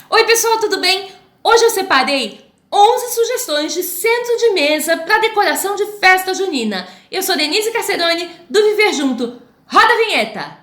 Oi pessoal, tudo bem? Hoje eu separei 11 sugestões de centro de mesa para decoração de festa junina. Eu sou Denise Carcerone, do Viver Junto. Roda a vinheta!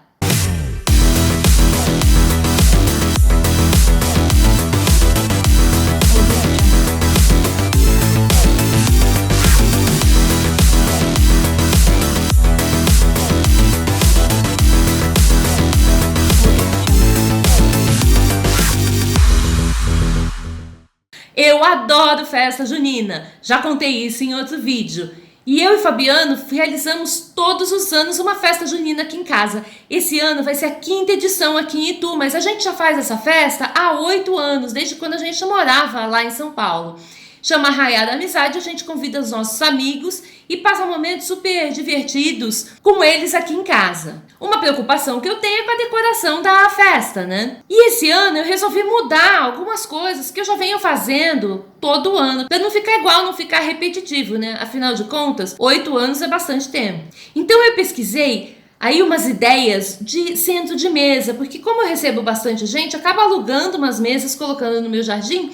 Eu adoro festa junina, já contei isso em outro vídeo. E eu e Fabiano realizamos todos os anos uma festa junina aqui em casa. Esse ano vai ser a 5ª edição aqui em Itu, mas a gente já faz essa festa há 8 anos, desde quando a gente morava lá em São Paulo. Chama Arraiá da Amizade, a gente convida os nossos amigos e passa momentos super divertidos com eles aqui em casa. Uma preocupação que eu tenho é com a decoração da festa, né? E esse ano eu resolvi mudar algumas coisas que eu já venho fazendo todo ano, para não ficar igual, não ficar repetitivo, né? Afinal de contas, 8 anos é bastante tempo. Então eu pesquisei aí umas ideias de centro de mesa, porque como eu recebo bastante gente, eu acabo alugando umas mesas, colocando no meu jardim.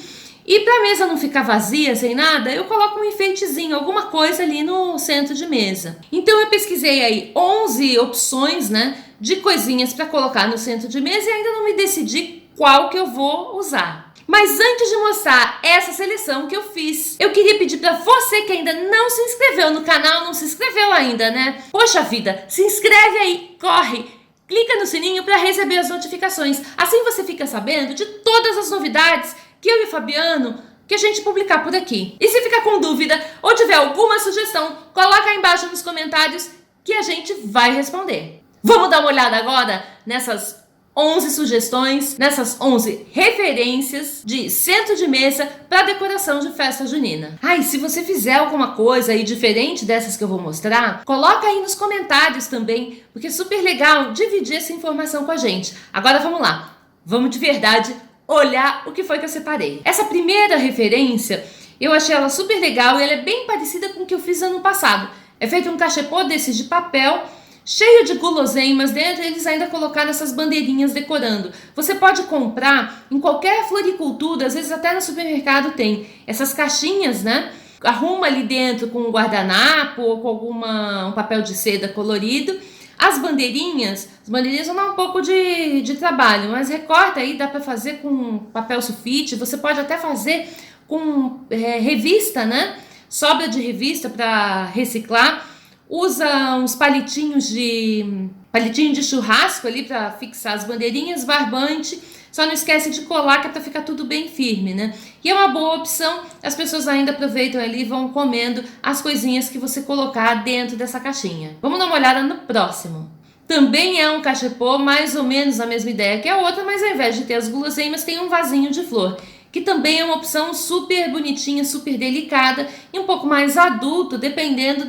E para a mesa não ficar vazia, sem nada, eu coloco um enfeitezinho, alguma coisa ali no centro de mesa. Então eu pesquisei aí 11 opções, né, de coisinhas para colocar no centro de mesa e ainda não me decidi qual que eu vou usar. Mas antes de mostrar essa seleção que eu fiz, eu queria pedir para você que ainda não se inscreveu no canal, não se inscreveu ainda, né? Poxa vida, se inscreve aí, corre! Clica no sininho para receber as notificações. Assim você fica sabendo de todas as novidades que eu e o Fabiano, que a gente publicar por aqui. E se ficar com dúvida ou tiver alguma sugestão, coloca aí embaixo nos comentários que a gente vai responder. Vamos dar uma olhada agora nessas 11 sugestões, nessas 11 referências de centro de mesa para decoração de festa junina. E se você fizer alguma coisa aí diferente dessas que eu vou mostrar, coloca aí nos comentários também, porque é super legal dividir essa informação com a gente. Agora vamos lá, vamos de verdade olhar o que foi que eu separei. Essa primeira referência, eu achei ela super legal e ela é bem parecida com o que eu fiz ano passado. É feito um cachepô desses de papel, cheio de guloseimas dentro, e eles ainda colocaram essas bandeirinhas decorando. Você pode comprar em qualquer floricultura, às vezes até no supermercado tem essas caixinhas, né? Arruma ali dentro com um guardanapo ou com um papel de seda colorido. As bandeirinhas vão dar um pouco de trabalho, mas recorta aí, dá para fazer com papel sulfite, você pode até fazer com revista, né? Sobra de revista para reciclar. Usa uns palitinho de churrasco ali para fixar as bandeirinhas, barbante. Só não esquece de colar, que é para ficar tudo bem firme, né? E é uma boa opção, as pessoas ainda aproveitam ali e vão comendo as coisinhas que você colocar dentro dessa caixinha. Vamos dar uma olhada no próximo. Também é um cachepô, mais ou menos a mesma ideia que a outra, mas ao invés de ter as guloseimas, tem um vasinho de flor, que também é uma opção super bonitinha, super delicada e um pouco mais adulto, dependendo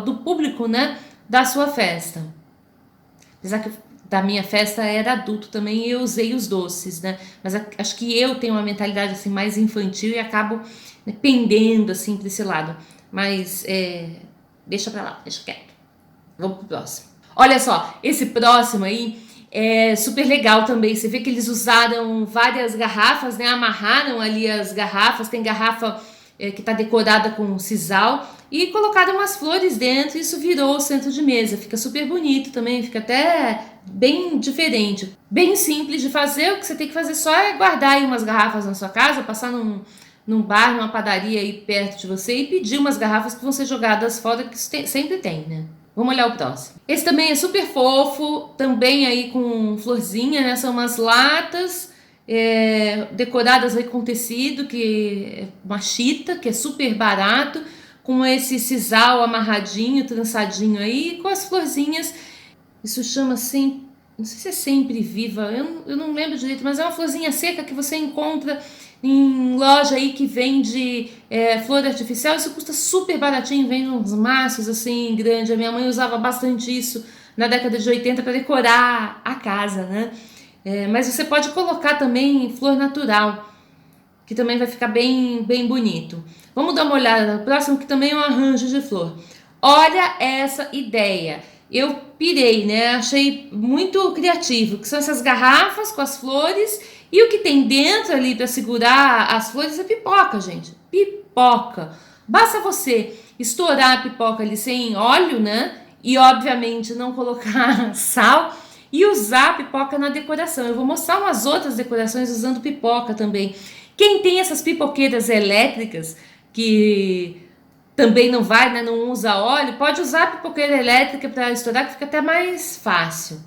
do público, né, da sua festa. Apesar que da minha festa era adulto também e eu usei os doces, né? Mas acho que eu tenho uma mentalidade assim mais infantil e acabo, né, pendendo assim para esse lado. Mas deixa pra lá, deixa quieto. Vamos pro próximo. Olha só, esse próximo aí é super legal também. Você vê que eles usaram várias garrafas, né? Amarraram ali as garrafas. Tem garrafa que está decorada com sisal e colocaram umas flores dentro. Isso virou o centro de mesa. Fica super bonito também, fica até bem diferente. Bem simples de fazer. O que você tem que fazer só é guardar aí umas garrafas na sua casa, passar num bar, numa padaria aí perto de você e pedir umas garrafas que vão ser jogadas fora, que sempre tem, né? Vamos olhar o próximo. Esse também é super fofo, também aí com florzinha, né? São umas latas decoradas aí com tecido, que é uma chita, que é super barato, com esse sisal amarradinho, trançadinho aí, com as florzinhas. Isso chama assim, não sei se é sempre viva, eu não lembro direito, mas é uma florzinha seca que você encontra em loja aí que vende flor artificial. Isso custa super baratinho, vem uns maços assim grandes. A minha mãe usava bastante isso na década de 80 para decorar a casa, né? Mas você pode colocar também flor natural, que também vai ficar bem, bem bonito. Vamos dar uma olhada no próximo, que também é um arranjo de flor. Olha essa ideia. Eu pirei, né? Achei muito criativo, que são essas garrafas com as flores E o que tem dentro ali para segurar as flores é pipoca, gente. Pipoca. Basta você estourar a pipoca ali sem óleo, né? E obviamente não colocar sal e usar a pipoca na decoração. Eu vou mostrar umas outras decorações usando pipoca também. Quem tem essas pipoqueiras elétricas que também não vai, né, não usa óleo, pode usar a pipoqueira elétrica para estourar, que fica até mais fácil,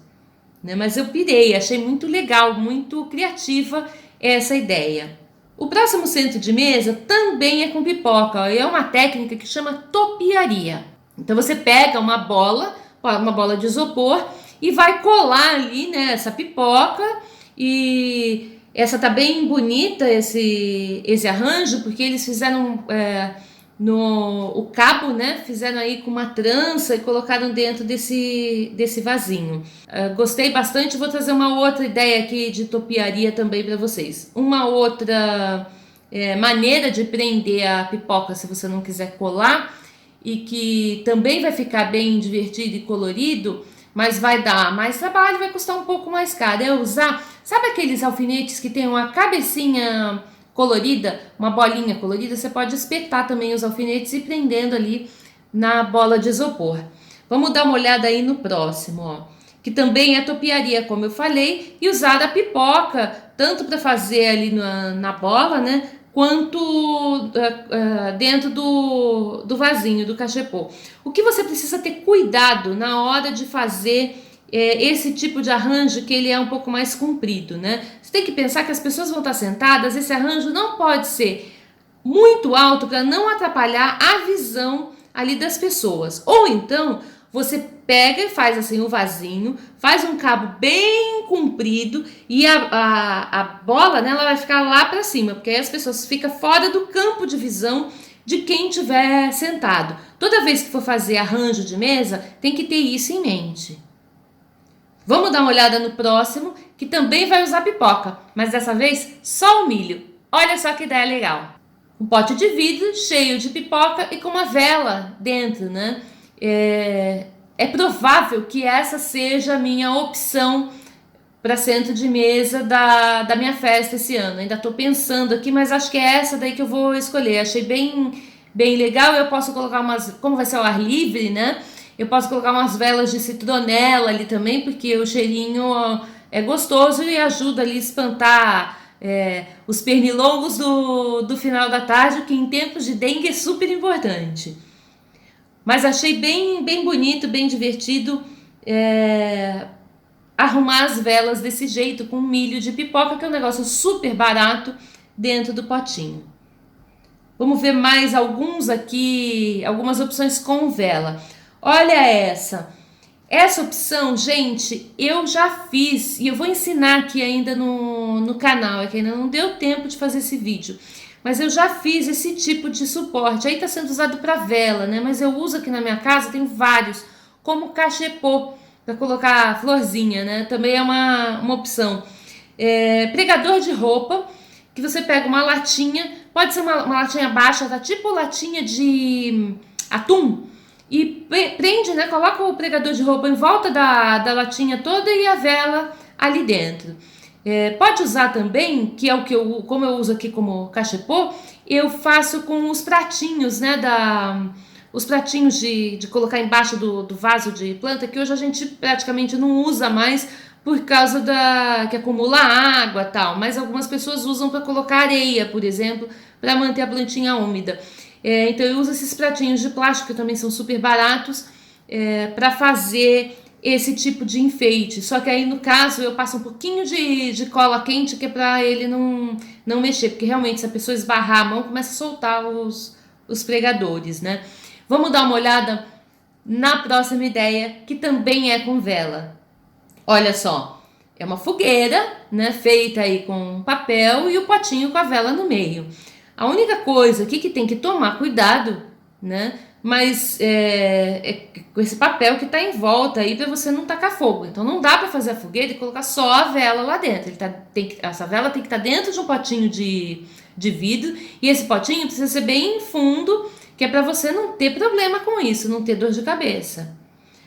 né? Mas eu pirei, achei muito legal, muito criativa essa ideia. O próximo centro de mesa também é com pipoca, ó, é uma técnica que chama topiaria. Então você pega uma bola de isopor e vai colar ali, né, essa pipoca. E essa tá bem bonita, esse arranjo, porque eles fizeram o cabo, né? Fizeram aí com uma trança e colocaram dentro desse vasinho. Gostei bastante, vou trazer uma outra ideia aqui de topiaria também para vocês. Uma outra maneira de prender a pipoca, se você não quiser colar, e que também vai ficar bem divertido e colorido, mas vai dar mais trabalho, vai custar um pouco mais caro, é usar, sabe aqueles alfinetes que tem uma cabecinha colorida, uma bolinha colorida? Você pode espetar também os alfinetes e prendendo ali na bola de isopor. Vamos dar uma olhada aí no próximo, ó, que também é topiaria, como eu falei, e usar a pipoca, tanto para fazer ali na bola, né, quanto dentro do vasinho, do cachepô. O que você precisa ter cuidado na hora de fazer esse tipo de arranjo, que ele é um pouco mais comprido, né? Você tem que pensar que as pessoas vão estar sentadas, esse arranjo não pode ser muito alto para não atrapalhar a visão ali das pessoas. Ou então, você pega e faz assim um vasinho, faz um cabo bem comprido e a bola, né, ela vai ficar lá para cima, porque aí as pessoas ficam fora do campo de visão de quem estiver sentado. Toda vez que for fazer arranjo de mesa, tem que ter isso em mente. Vamos dar uma olhada no próximo, que também vai usar pipoca, mas dessa vez só o milho. Olha só que ideia legal. Um pote de vidro cheio de pipoca e com uma vela dentro, né? É provável que essa seja a minha opção para centro de mesa da minha festa esse ano. Ainda estou pensando aqui, mas acho que é essa daí que eu vou escolher. Achei bem legal. Eu posso colocar como vai ser ao ar livre, né? Eu posso colocar umas velas de citronela ali também, porque o cheirinho é gostoso e ajuda ali a espantar os pernilongos do final da tarde, que em tempos de dengue é super importante. Mas achei bem bonito, bem divertido arrumar as velas desse jeito, com milho de pipoca, que é um negócio super barato dentro do potinho. Vamos ver mais alguns aqui, algumas opções com vela. Olha essa opção, gente, eu já fiz e eu vou ensinar aqui ainda no canal, é que ainda não deu tempo de fazer esse vídeo. Mas eu já fiz esse tipo de suporte, aí está sendo usado para vela, né? Mas eu uso aqui na minha casa, tem vários, como cachepô, para colocar florzinha, né? Também é uma opção. Pregador de roupa, que você pega uma latinha, pode ser uma latinha baixa, tá? Tipo latinha de atum, e prende, né? Coloca o pregador de roupa em volta da latinha toda e a vela ali dentro. Pode usar também, que é o que como eu uso aqui como cachepô, eu faço com os pratinhos, né, os pratinhos de colocar embaixo do vaso de planta, que hoje a gente praticamente não usa mais por causa que acumula água e tal, mas algumas pessoas usam para colocar areia, por exemplo, para manter a plantinha úmida. Então eu uso esses pratinhos de plástico, que também são super baratos, para fazer esse tipo de enfeite. Só que aí no caso eu passo um pouquinho de cola quente, que é para ele não mexer, porque realmente se a pessoa esbarrar a mão, começa a soltar os pregadores, né? Vamos dar uma olhada na próxima ideia, que também é com vela. Olha só, é uma fogueira, né, feita aí com papel e o potinho com a vela no meio. A única coisa aqui que tem que tomar cuidado, né, mas com esse papel que está em volta aí para você não tacar fogo. Então não dá para fazer a fogueira e colocar só a vela lá dentro. Essa vela tem que estar dentro de um potinho de vidro, e esse potinho precisa ser bem fundo, que é para você não ter problema com isso, não ter dor de cabeça.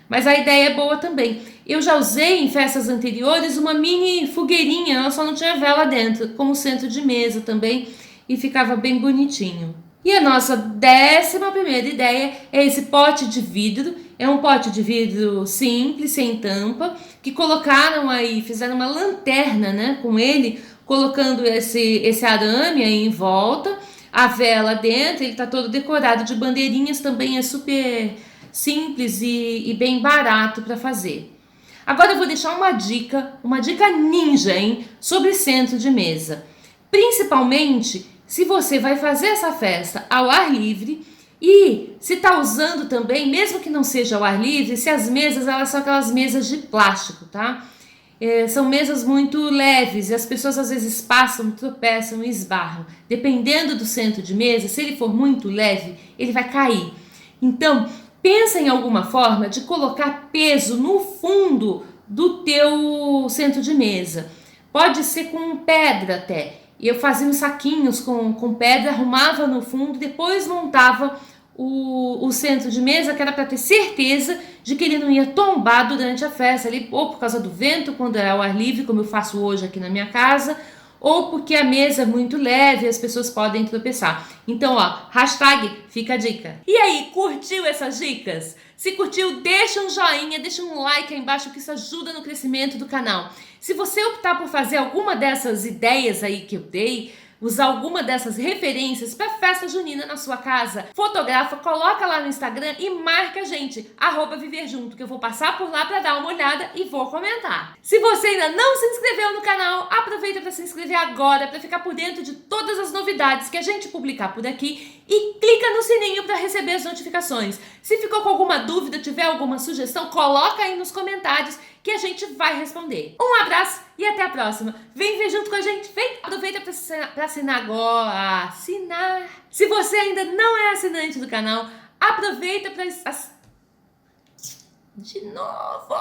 Mas a ideia é boa também. Eu já usei em festas anteriores uma mini fogueirinha, ela só não tinha vela dentro, como centro de mesa também, e ficava bem bonitinho. E a nossa 11ª ideia é esse pote de vidro. É um pote de vidro simples, sem tampa, que colocaram aí, fizeram uma lanterna, né, com ele, colocando esse arame aí em volta, a vela dentro, ele tá todo decorado de bandeirinhas, também é super simples e bem barato para fazer. Agora eu vou deixar uma dica ninja, hein, sobre centro de mesa. Principalmente se você vai fazer essa festa ao ar livre e se está usando também, mesmo que não seja ao ar livre, se as mesas elas são aquelas mesas de plástico, tá? São mesas muito leves e as pessoas às vezes passam, tropeçam e esbarram. Dependendo do centro de mesa, se ele for muito leve, ele vai cair. Então, pensa em alguma forma de colocar peso no fundo do teu centro de mesa. Pode ser com pedra até. Eu fazia uns saquinhos com pedra, arrumava no fundo, depois montava o centro de mesa, que era para ter certeza de que ele não ia tombar durante a festa, ali, ou por causa do vento, quando é ao ar livre, como eu faço hoje aqui na minha casa, ou porque a mesa é muito leve e as pessoas podem tropeçar. Então, ó, hashtag fica a dica. E aí, curtiu essas dicas? Se curtiu, deixa um joinha, deixa um like aí embaixo, que isso ajuda no crescimento do canal. Se você optar por fazer alguma dessas ideias aí que eu dei, usar alguma dessas referências para festa junina na sua casa, fotografa, coloca lá no Instagram e marca a gente, @viverjunto, que eu vou passar por lá para dar uma olhada e vou comentar. Se você ainda não se inscreveu no canal, aproveita para se inscrever agora para ficar por dentro de todas as novidades que a gente publicar por aqui e clica no sininho para receber as notificações. Se ficou com alguma dúvida, tiver alguma sugestão, coloca aí nos comentários que a gente vai responder. Um abraço e até a próxima. Vem ver junto com a gente, vem! Aproveita para assinar agora. Assinar! Se você ainda não é assinante do canal, aproveita para... De novo!